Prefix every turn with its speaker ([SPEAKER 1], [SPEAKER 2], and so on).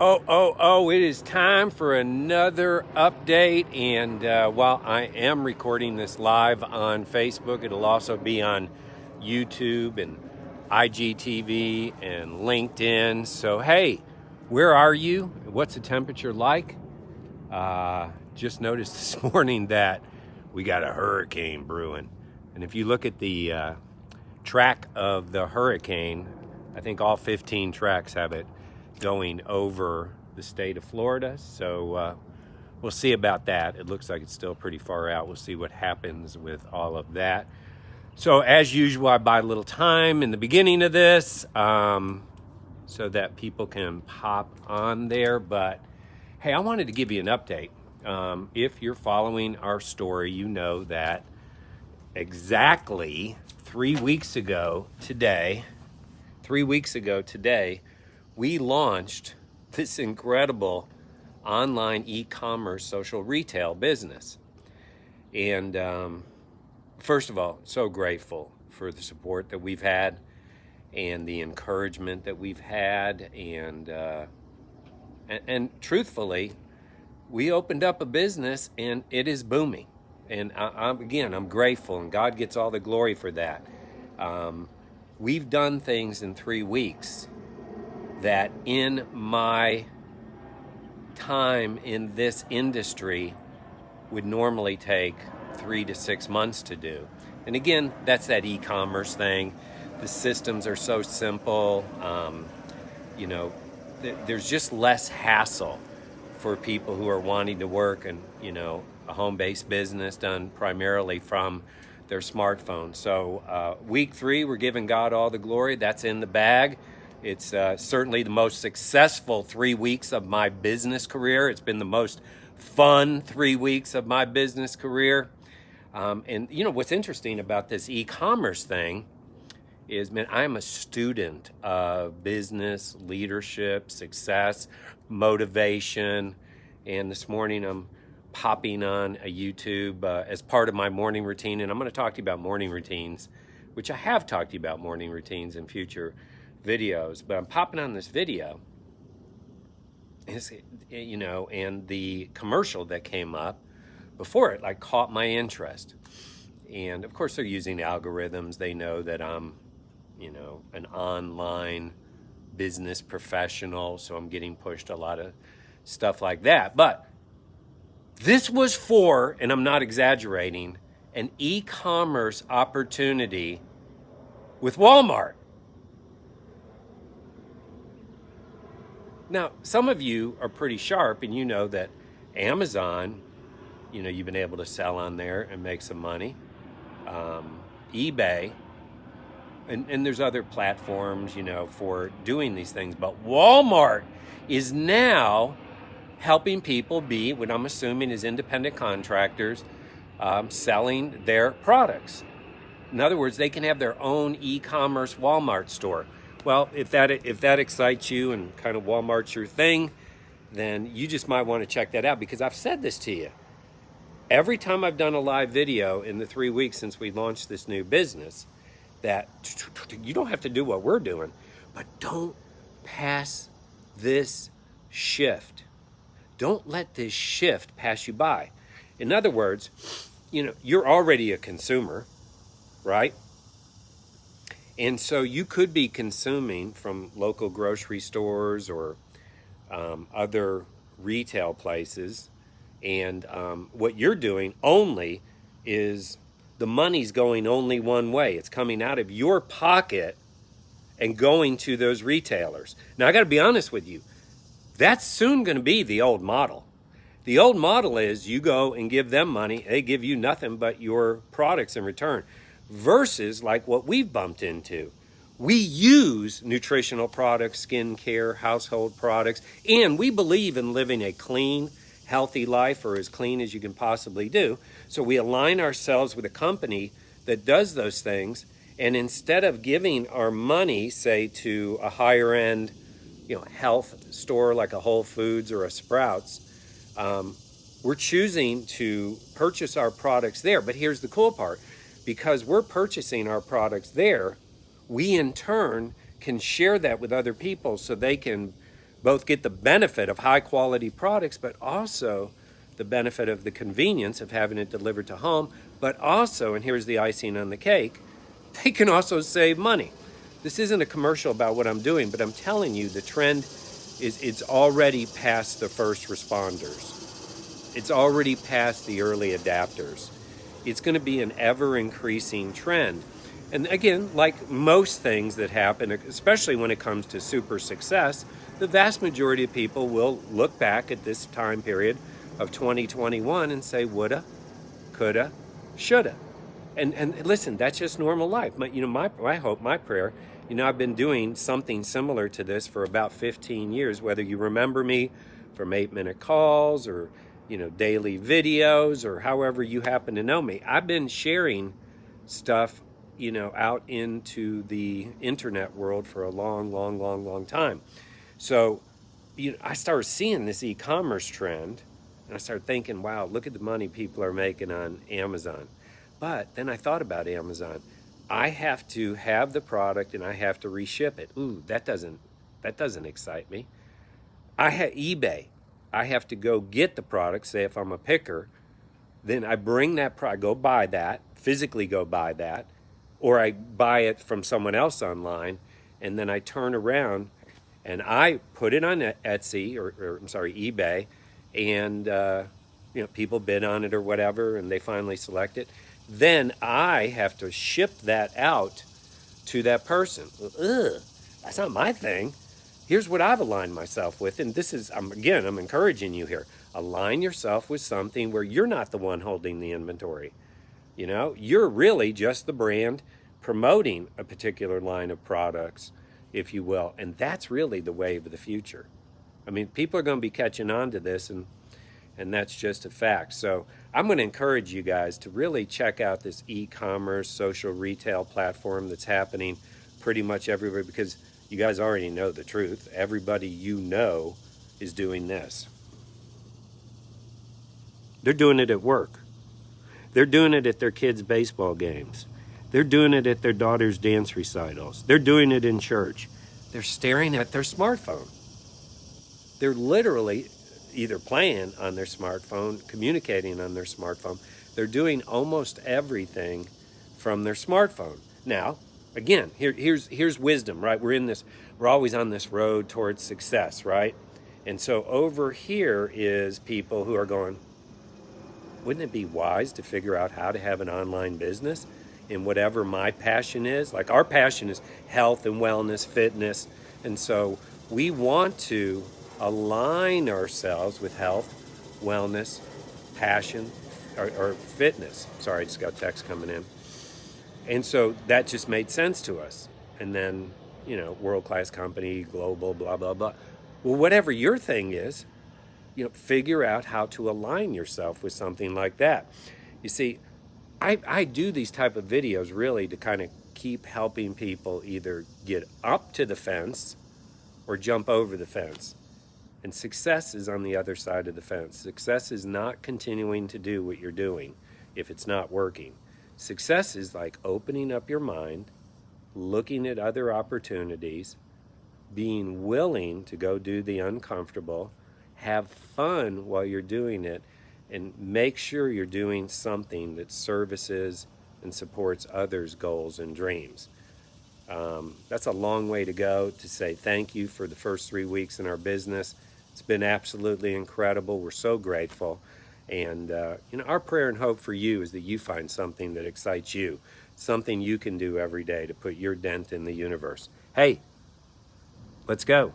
[SPEAKER 1] Oh, it is time for another update. And while I am recording this live on Facebook, it'll also be on YouTube and IGTV and LinkedIn. So, hey, where are you? What's the temperature like? Just noticed this morning that we got a hurricane brewing. And if you look at the track of the hurricane, I think all 15 tracks have it going over the state of Florida. So we'll see about that. It looks like it's still pretty far out. We'll see what happens with all of that. So as usual, I buy a little time in the beginning of this so that people can pop on there. But hey, I wanted to give you an update. If you're following our story, you know that exactly 3 weeks ago today, we launched this incredible online e-commerce social retail business. And first of all, so grateful for the support that we've had and the encouragement that we've had. And truthfully, we opened up a business and it is booming. And I'm grateful, and God gets all the glory for that. We've done things in 3 weeks that in my time in this industry would normally take 3 to 6 months to do. And again, that's that e-commerce thing. The systems are so simple. There's just less hassle for people who are wanting to work in, a home-based business done primarily from their smartphone. So week 3, we're giving God all the glory. That's in the bag. It's certainly the most successful 3 weeks of my business career. It's been the most fun 3 weeks of my business career. And what's interesting about this e-commerce thing is, man, I'm a student of business, leadership, success, motivation. And this morning I'm popping on a YouTube as part of my morning routine. And I'm going to talk to you about morning routines, which I have talked to you about morning routines in future videos. But I'm popping on this video, and the commercial that came up before it caught my interest. And of course they're using algorithms. They know that I'm an online business professional, so I'm getting pushed a lot of stuff like that. But this was for, and I'm not exaggerating, an e-commerce opportunity with Walmart. Now, some of you are pretty sharp, and you know that Amazon, you've been able to sell on there and make some money. eBay, and there's other platforms, for doing these things. But Walmart is now helping people be what I'm assuming is independent contractors selling their products. In other words, they can have their own e-commerce Walmart store. Well, if that excites you and kind of Walmart's your thing, then you just might want to check that out, because I've said this to you. Every time I've done a live video in the 3 weeks since we launched this new business, that you don't have to do what we're doing, but don't pass this shift. Don't let this shift pass you by. In other words, you're already a consumer, right? And so you could be consuming from local grocery stores or other retail places. And what you're doing only is the money's going only one way. It's coming out of your pocket and going to those retailers. Now, I got to be honest with you. That's soon going to be the old model. The old model is you go and give them money. They give you nothing but your products in return. Versus like what we've bumped into. We use nutritional products, skincare, household products, and we believe in living a clean, healthy life, or as clean as you can possibly do. So we align ourselves with a company that does those things, and instead of giving our money, say, to a higher end, health store like a Whole Foods or a Sprouts, we're choosing to purchase our products there. But here's the cool part. Because we're purchasing our products there, we in turn can share that with other people so they can both get the benefit of high quality products, but also the benefit of the convenience of having it delivered to home, but also, and here's the icing on the cake, they can also save money. This isn't a commercial about what I'm doing, but I'm telling you the trend is it's already past the first responders. It's already past the early adapters. It's going to be an ever increasing trend. And again, like most things that happen, especially when it comes to super success, the vast majority of people will look back at this time period of 2021 and say woulda, coulda, shoulda. And listen, that's just normal life. My hope, my prayer, I've been doing something similar to this for about 15 years, whether you remember me from 8-minute calls or, daily videos or however you happen to know me. I've been sharing stuff, out into the internet world for a long time. So, I started seeing this e-commerce trend and I started thinking, wow, look at the money people are making on Amazon. But then I thought about Amazon. I have to have the product and I have to reship it. Ooh, that doesn't excite me. I have eBay. I have to go get the product, say if I'm a picker, then I bring that product, go buy that, physically go buy that, or I buy it from someone else online, and then I turn around and I put it on Etsy or eBay, and people bid on it or whatever, and they finally select it. Then I have to ship that out to that person. Ugh, that's not my thing. Here's what I've aligned myself with, and this is, I'm encouraging you here. Align yourself with something where you're not the one holding the inventory. You're really just the brand promoting a particular line of products, if you will, and that's really the wave of the future. People are going to be catching on to this, and that's just a fact. So I'm going to encourage you guys to really check out this e-commerce social retail platform that's happening pretty much everywhere, because you guys already know the truth. Everybody is doing this. They're doing it at work. They're doing it at their kids' baseball games. They're doing it at their daughter's dance recitals. They're doing it in church. They're staring at their smartphone. They're literally either playing on their smartphone, communicating on their smartphone. They're doing almost everything from their smartphone. Now, again, here's wisdom, right? We're always on this road towards success, right? And so over here is people who are going, wouldn't it be wise to figure out how to have an online business in whatever my passion is? Like our passion is health and wellness, fitness. And so we want to align ourselves with health, wellness, passion, or fitness. Sorry, I just got a text coming in. And so that just made sense to us. And then, world-class company, global, blah, blah, blah. Well, whatever your thing is, figure out how to align yourself with something like that. You see, I do these type of videos really to kind of keep helping people either get up to the fence or jump over the fence. And success is on the other side of the fence. Success is not continuing to do what you're doing if it's not working. Success is like opening up your mind, looking at other opportunities, being willing to go do the uncomfortable, have fun while you're doing it, and make sure you're doing something that services and supports others' goals and dreams. That's a long way to go to say thank you for the first 3 weeks in our business. It's been absolutely incredible. We're so grateful. And, our prayer and hope for you is that you find something that excites you, something you can do every day to put your dent in the universe. Hey, let's go.